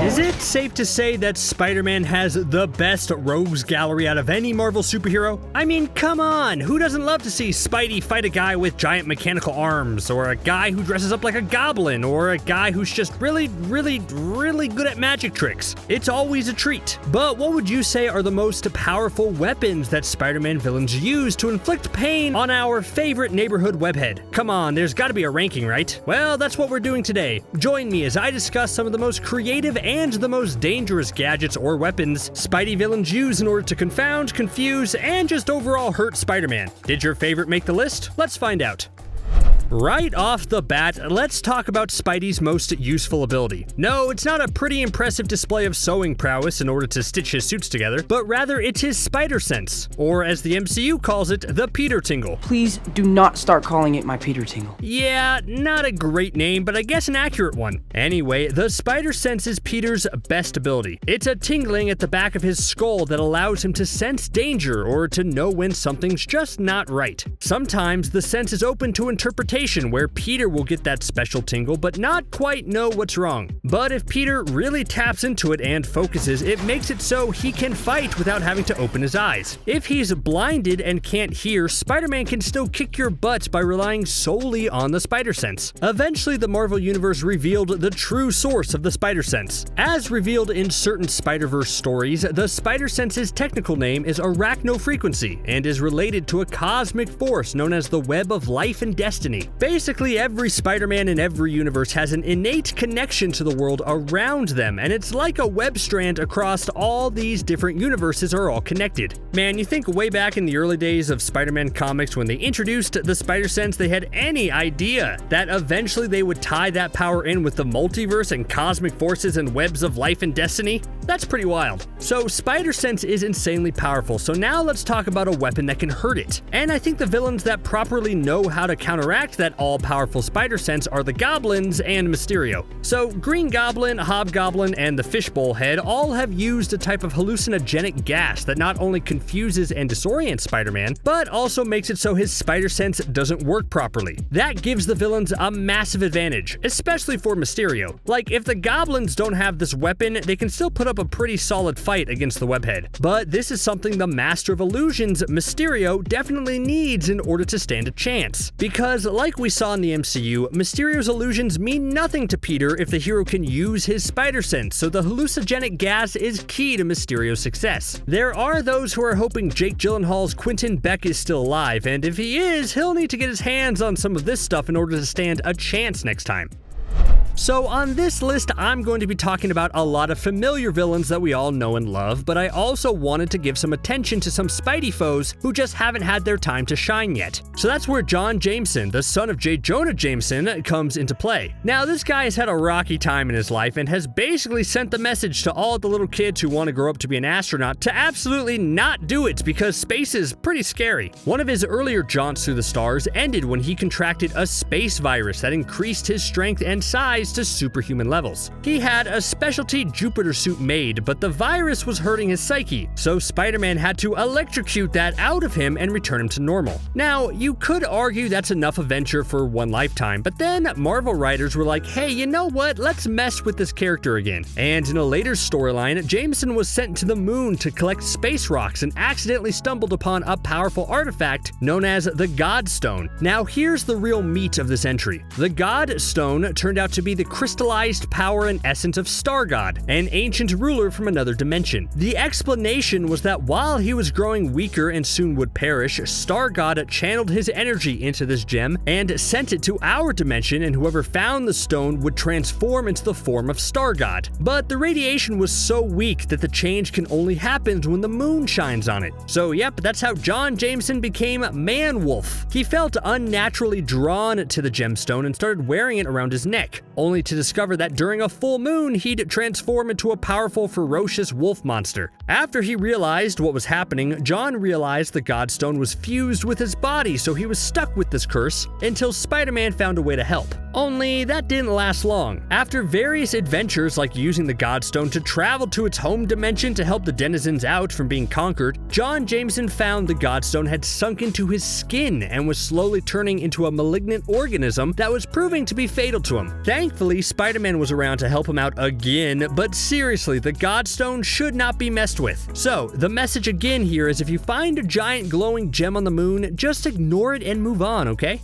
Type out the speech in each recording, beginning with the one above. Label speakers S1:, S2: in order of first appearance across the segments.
S1: Is it safe to say that Spider-Man has the best rogues gallery out of any Marvel superhero? I mean, come on, who doesn't love to see Spidey fight a guy with giant mechanical arms, or a guy who dresses up like a goblin, or a guy who's just really good at magic tricks? It's always a treat. But what would you say are the most powerful weapons that Spider-Man villains use to inflict pain on our favorite neighborhood webhead? Come on, there's gotta be a ranking, right? Well, that's what we're doing today. Join me as I discuss some of the most creative and the most dangerous gadgets or weapons Spidey villains use in order to confound, confuse, and just overall hurt Spider-Man. Did your favorite make the list? Let's find out. Right off the bat, let's talk about Spidey's most useful ability. No, it's not a pretty impressive display of sewing prowess in order to stitch his suits together, but rather it's his spider sense, or as the MCU calls it, the Peter Tingle.
S2: Please do not start calling it my Peter Tingle.
S1: Yeah, not a great name, but I guess an accurate one. Anyway, the spider sense is Peter's best ability. It's a tingling at the back of his skull that allows him to sense danger or to know when something's just not right. Sometimes the sense is open to interpretation, where Peter will get that special tingle but not quite know what's wrong. But if Peter really taps into it and focuses, it makes it so he can fight without having to open his eyes. If he's blinded and can't hear, Spider-Man can still kick your butt by relying solely on the spider sense. Eventually, the Marvel Universe revealed the true source of the spider sense. As revealed in certain Spider-Verse stories, the spider sense's technical name is arachnofrequency and is related to a cosmic force known as the web of life and destiny. Basically, every Spider-Man in every universe has an innate connection to the world around them, and it's like a web strand across all these different universes are all connected. Man, you think way back in the early days of Spider-Man comics when they introduced the spider sense, they had any idea that eventually they would tie that power in with the multiverse and cosmic forces and webs of life and destiny? That's pretty wild. So spider sense is insanely powerful, so now let's talk about a weapon that can hurt it. And I think the villains that properly know how to counteract that all-powerful spider sense are the Goblins and Mysterio. So Green Goblin, Hob-Goblin, and the Fishbowl Head all have used a type of hallucinogenic gas that not only confuses and disorients Spider-Man, but also makes it so his spider sense doesn't work properly. That gives the villains a massive advantage, especially for Mysterio. Like, if the Goblins don't have this weapon, they can still put up a pretty solid fight against the webhead. But this is something the Master of Illusions, Mysterio, definitely needs in order to stand a chance. Because like we saw in the MCU, Mysterio's illusions mean nothing to Peter if the hero can use his spider sense, so the hallucinogenic gas is key to Mysterio's success. There are those who are hoping Jake Gyllenhaal's Quentin Beck is still alive, and if he is, he'll need to get his hands on some of this stuff in order to stand a chance next time. So on this list, I'm going to be talking about a lot of familiar villains that we all know and love, but I also wanted to give some attention to some Spidey foes who just haven't had their time to shine yet. So that's where John Jameson, the son of J. Jonah Jameson, comes into play. Now, this guy has had a rocky time in his life and has basically sent the message to all the little kids who want to grow up to be an astronaut to absolutely not do it because space is pretty scary. One of his earlier jaunts through the stars ended when he contracted a space virus that increased his strength and size to superhuman levels. He had a specialty Jupiter suit made, but the virus was hurting his psyche, so Spider-Man had to electrocute that out of him and return him to normal. Now, you could argue that's enough adventure for one lifetime, but then Marvel writers were like, hey, you know what? Let's mess with this character again. And in a later storyline, Jameson was sent to the moon to collect space rocks and accidentally stumbled upon a powerful artifact known as the Godstone. Now, here's the real meat of this entry. The Godstone turned out to be the crystallized power and essence of Star God, an ancient ruler from another dimension. The explanation was that while he was growing weaker and soon would perish, Star God channeled his energy into this gem and sent it to our dimension, and whoever found the stone would transform into the form of Star God. But the radiation was so weak that the change can only happen when the moon shines on it. So yep, that's how John Jameson became Man-Wolf. He felt unnaturally drawn to the gemstone and started wearing it around his neck, only to discover that during a full moon, he'd transform into a powerful, ferocious wolf monster. After he realized what was happening, John realized the Godstone was fused with his body, so he was stuck with this curse until Spider-Man found a way to help. Only that didn't last long. After various adventures like using the Godstone to travel to its home dimension to help the denizens out from being conquered, John Jameson found the Godstone had sunk into his skin and was slowly turning into a malignant organism that was proving to be fatal to him. Thankfully, Spider-Man was around to help him out again, but seriously, the Godstone should not be messed with. So, the message again here is if you find a giant glowing gem on the moon, just ignore it and move on, okay?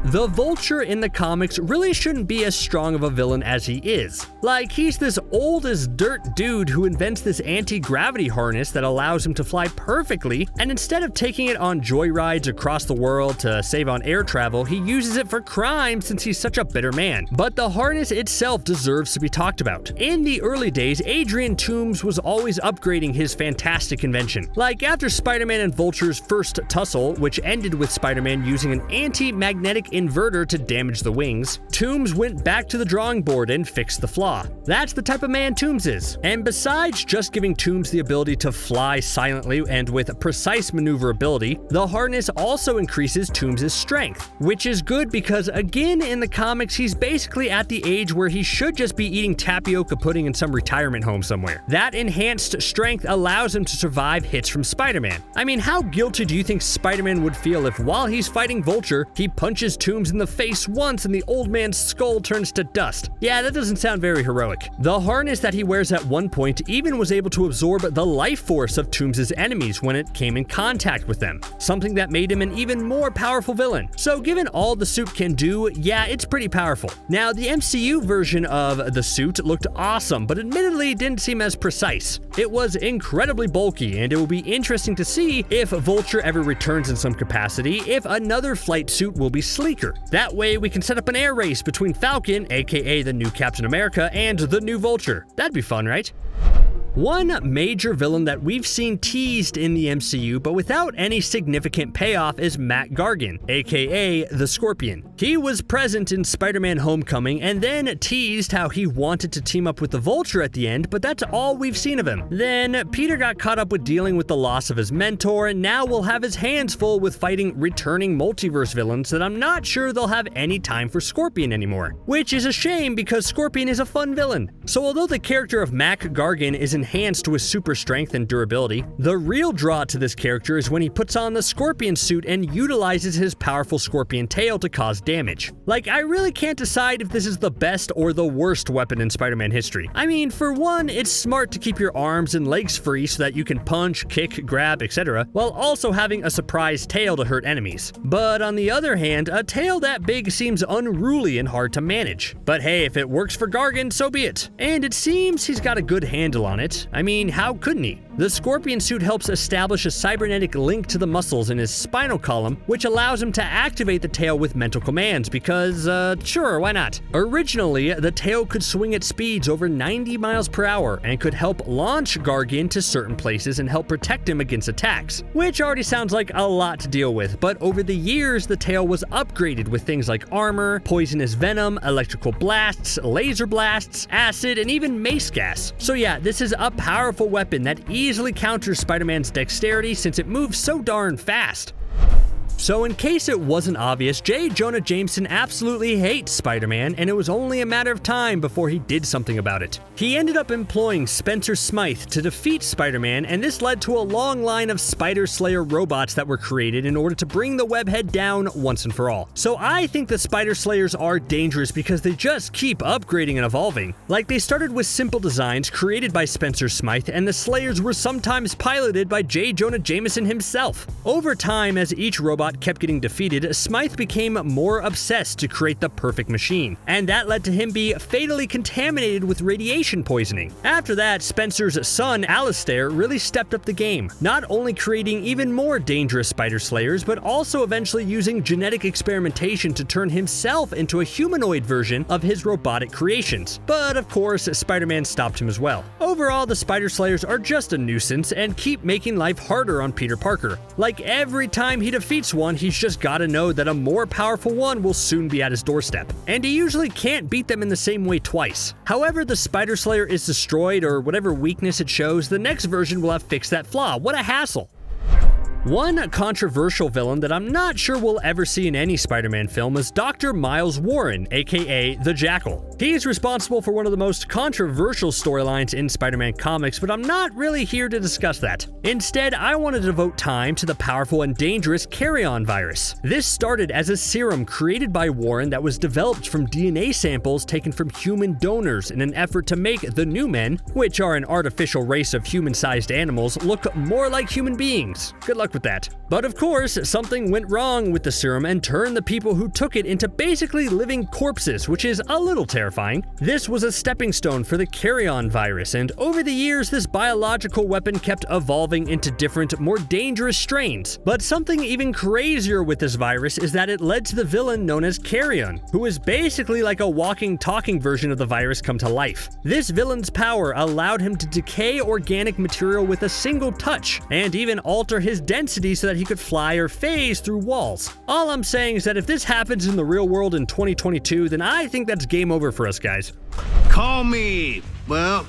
S1: The Vulture in the comics really shouldn't be as strong of a villain as he is. Like, he's this old as dirt dude who invents this anti-gravity harness that allows him to fly perfectly, and instead of taking it on joyrides across the world to save on air travel, he uses it for crime since he's such a bitter man. But the harness itself deserves to be talked about. In the early days, Adrian Toomes was always upgrading his fantastic invention. Like after Spider-Man and Vulture's first tussle, which ended with Spider-Man using an anti-magnetic inverter to damage the wings, Toomes went back to the drawing board and fixed the flaw. That's the type of man Toomes is. And besides just giving Toomes the ability to fly silently and with precise maneuverability, the harness also increases Toomes' strength, which is good because again in the comics he's basically at the age where he should just be eating tapioca pudding in some retirement home somewhere. That enhanced strength allows him to survive hits from Spider-Man. I mean, how guilty do you think Spider-Man would feel if while he's fighting Vulture, he punches Toomes in the face once and the old man's skull turns to dust? Yeah, that doesn't sound very heroic. The harness that he wears at one point even was able to absorb the life force of Toomes' enemies when it came in contact with them, something that made him an even more powerful villain. So given all the suit can do, yeah, it's pretty powerful. Now, the MCU version of the suit looked awesome, but admittedly didn't seem as precise. It was incredibly bulky, and it will be interesting to see if Vulture ever returns in some capacity, if another flight suit will be sleeker. That way we can set up an air race between Falcon, aka the new Captain America, and the new Vulture. That'd be fun, right? One major villain that we've seen teased in the MCU but without any significant payoff is Mac Gargan, aka the Scorpion. He was present in Spider-Man Homecoming and then teased how he wanted to team up with the Vulture at the end, but that's all we've seen of him. Then Peter got caught up with dealing with the loss of his mentor, and now will have his hands full with fighting returning multiverse villains that I'm not sure they'll have any time for Scorpion anymore. Which is a shame because Scorpion is a fun villain. So although the character of Mac Gargan is enhanced with super strength and durability, the real draw to this character is when he puts on the Scorpion suit and utilizes his powerful scorpion tail to cause damage. Like, I really can't decide if this is the best or the worst weapon in Spider-Man history. I mean, for one, it's smart to keep your arms and legs free so that you can punch, kick, grab, etc., while also having a surprise tail to hurt enemies. But on the other hand, a tail that big seems unruly and hard to manage. But hey, if it works for Gargan, so be it. And it seems he's got a good handle on it. I mean, how couldn't he? The Scorpion suit helps establish a cybernetic link to the muscles in his spinal column, which allows him to activate the tail with mental commands because, sure, why not? Originally, the tail could swing at speeds over 90 miles per hour and could help launch Gargan to certain places and help protect him against attacks, which already sounds like a lot to deal with, but over the years, the tail was upgraded with things like armor, poisonous venom, electrical blasts, laser blasts, acid, and even mace gas. So yeah, this is a powerful weapon that easily counters Spider-Man's dexterity since it moves so darn fast. So in case it wasn't obvious, J. Jonah Jameson absolutely hates Spider-Man, and it was only a matter of time before he did something about it. He ended up employing Spencer Smythe to defeat Spider-Man, and this led to a long line of Spider Slayer robots that were created in order to bring the webhead down once and for all. So I think the Spider Slayers are dangerous because they just keep upgrading and evolving. Like, they started with simple designs created by Spencer Smythe, and the Slayers were sometimes piloted by J. Jonah Jameson himself. Over time, as each robot kept getting defeated, Smythe became more obsessed to create the perfect machine, and that led to him be fatally contaminated with radiation poisoning. After that, Spencer's son, Alistair, really stepped up the game, not only creating even more dangerous Spider Slayers, but also eventually using genetic experimentation to turn himself into a humanoid version of his robotic creations. But of course, Spider-Man stopped him as well. Overall, the Spider Slayers are just a nuisance and keep making life harder on Peter Parker. Like, every time he defeats one, he's just gotta know that a more powerful one will soon be at his doorstep. And he usually can't beat them in the same way twice. However the Spider Slayer is destroyed or whatever weakness it shows, the next version will have fixed that flaw. What a hassle. One controversial villain that I'm not sure we'll ever see in any Spider-Man film is Dr. Miles Warren, aka the Jackal. He's responsible for one of the most controversial storylines in Spider-Man comics, but I'm not really here to discuss that. Instead, I want to devote time to the powerful and dangerous Carrion Virus. This started as a serum created by Warren that was developed from DNA samples taken from human donors in an effort to make the New Men, which are an artificial race of human-sized animals, look more like human beings. Good luck with that. But of course, something went wrong with the serum and turned the people who took it into basically living corpses, which is a little terrifying. This was a stepping stone for the Carrion Virus, and over the years, this biological weapon kept evolving into different, more dangerous strains. But something even crazier with this virus is that it led to the villain known as Carrion, who is basically like a walking, talking version of the virus come to life. This villain's power allowed him to decay organic material with a single touch, and even alter his density so that he could fly or phase through walls. All I'm saying is that if this happens in the real world in 2022, then I think that's game over for us guys.
S3: Call me, well,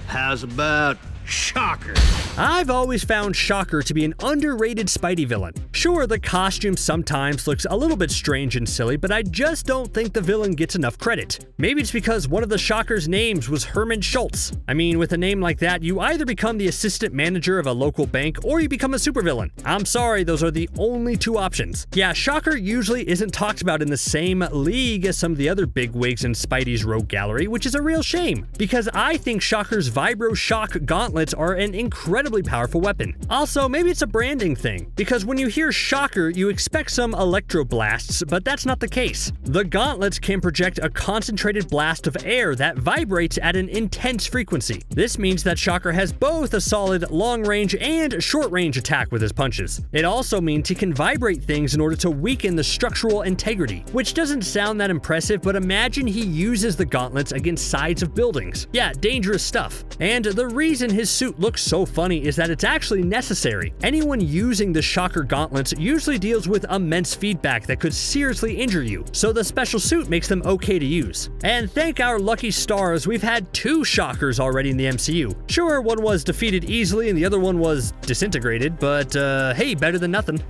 S3: how's about Shocker?
S1: I've always found Shocker to be an underrated Spidey villain. Sure, the costume sometimes looks a little bit strange and silly, but I just don't think the villain gets enough credit. Maybe it's because one of the Shocker's names was Herman Schultz. I mean, with a name like that, you either become the assistant manager of a local bank or you become a supervillain. I'm sorry, those are the only two options. Yeah, Shocker usually isn't talked about in the same league as some of the other bigwigs in Spidey's rogue gallery, which is a real shame, because I think Shocker's Vibro-Shock Gauntlets are an incredibly powerful weapon. Also, maybe it's a branding thing, because when you hear Shocker, you expect some electroblasts, but that's not the case. The gauntlets can project a concentrated blast of air that vibrates at an intense frequency. This means that Shocker has both a solid long-range and short-range attack with his punches. It also means he can vibrate things in order to weaken the structural integrity, which doesn't sound that impressive, but imagine he uses the gauntlets against sides of buildings. Yeah, dangerous stuff. And the reason his suit looks so funny is that it's actually necessary. Anyone using the Shocker gauntlets usually deals with immense feedback that could seriously injure you, so the special suit makes them okay to use. And thank our lucky stars, we've had two Shockers already in the MCU. Sure, one was defeated easily and the other one was disintegrated, but hey, better than nothing.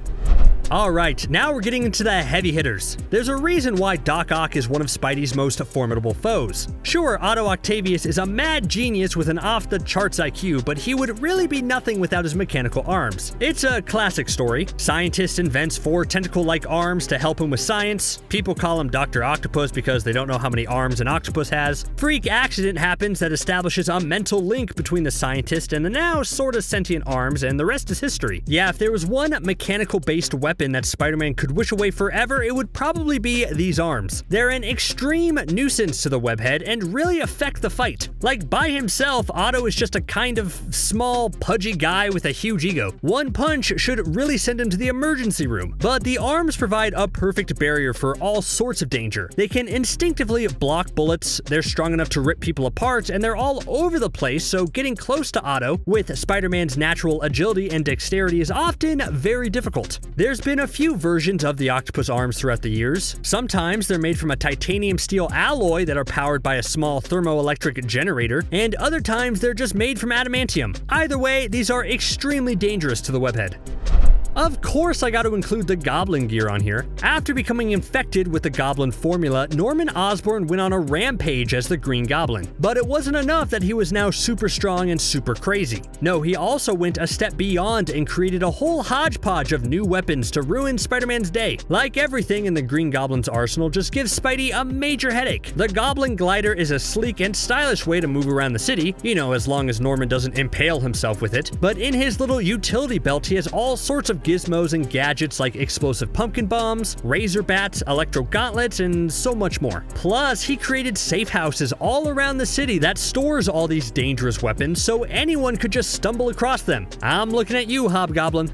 S1: Alright, now we're getting into the heavy hitters. There's a reason why Doc Ock is one of Spidey's most formidable foes. Sure, Otto Octavius is a mad genius with an off-the-charts IQ, but he would really be nothing without his mechanical arms. It's a classic story. Scientist invents 4 tentacle-like arms to help him with science. People call him Dr. Octopus because they don't know how many arms an octopus has. Freak accident happens that establishes a mental link between the scientist and the now sorta sentient arms, and the rest is history. Yeah, if there was one mechanical-based weapon that Spider-Man could wish away forever, it would probably be these arms. They're an extreme nuisance to the webhead and really affect the fight. Like, by himself, Otto is just a kind of small, pudgy guy with a huge ego. One punch should really send him to the emergency room. But the arms provide a perfect barrier for all sorts of danger. They can instinctively block bullets, they're strong enough to rip people apart, and they're all over the place, so getting close to Otto with Spider-Man's natural agility and dexterity is often very difficult. There's been a few versions of the octopus arms throughout the years. Sometimes they're made from a titanium steel alloy that are powered by a small thermoelectric generator, and other times they're just made from adamantium. Either way, these are extremely dangerous to the webhead. Of course, I got to include the Goblin Gear on here. After becoming infected with the Goblin formula, Norman Osborn went on a rampage as the Green Goblin. But it wasn't enough that he was now super strong and super crazy. No, he also went a step beyond and created a whole hodgepodge of new weapons to ruin Spider-Man's day. Like everything in the Green Goblin's arsenal just gives Spidey a major headache. The Goblin Glider is a sleek and stylish way to move around the city, you know, as long as Norman doesn't impale himself with it. But in his little utility belt, he has all sorts of gizmos and gadgets like explosive pumpkin bombs, razor bats, electro gauntlets, and so much more. Plus, he created safe houses all around the city that stores all these dangerous weapons so anyone could just stumble across them. I'm looking at you, Hob-Goblin.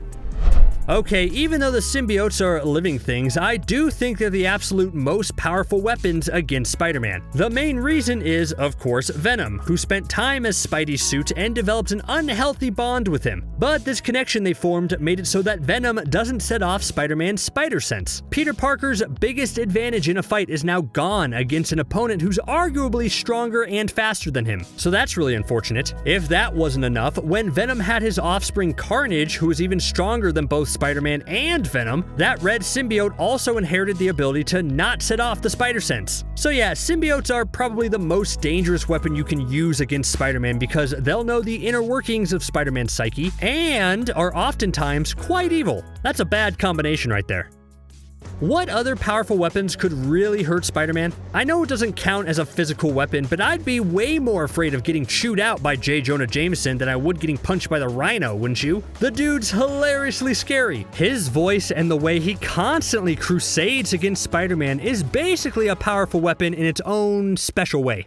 S1: Okay, even though the symbiotes are living things, I do think they're the absolute most powerful weapons against Spider-Man. The main reason is, of course, Venom, who spent time as Spidey's suit and developed an unhealthy bond with him. But this connection they formed made it so that Venom doesn't set off Spider-Man's spider sense. Peter Parker's biggest advantage in a fight is now gone against an opponent who's arguably stronger and faster than him. So that's really unfortunate. If that wasn't enough, when Venom had his offspring Carnage, who was even stronger than both Spider-Man and Venom, that red symbiote also inherited the ability to not set off the spider sense. So yeah, symbiotes are probably the most dangerous weapon you can use against Spider-Man because they'll know the inner workings of Spider-Man's psyche and are oftentimes quite evil. That's a bad combination right there. What other powerful weapons could really hurt Spider-Man? I know it doesn't count as a physical weapon, but I'd be way more afraid of getting chewed out by J. Jonah Jameson than I would getting punched by the Rhino, wouldn't you? The dude's hilariously scary. His voice and the way he constantly crusades against Spider-Man is basically a powerful weapon in its own special way.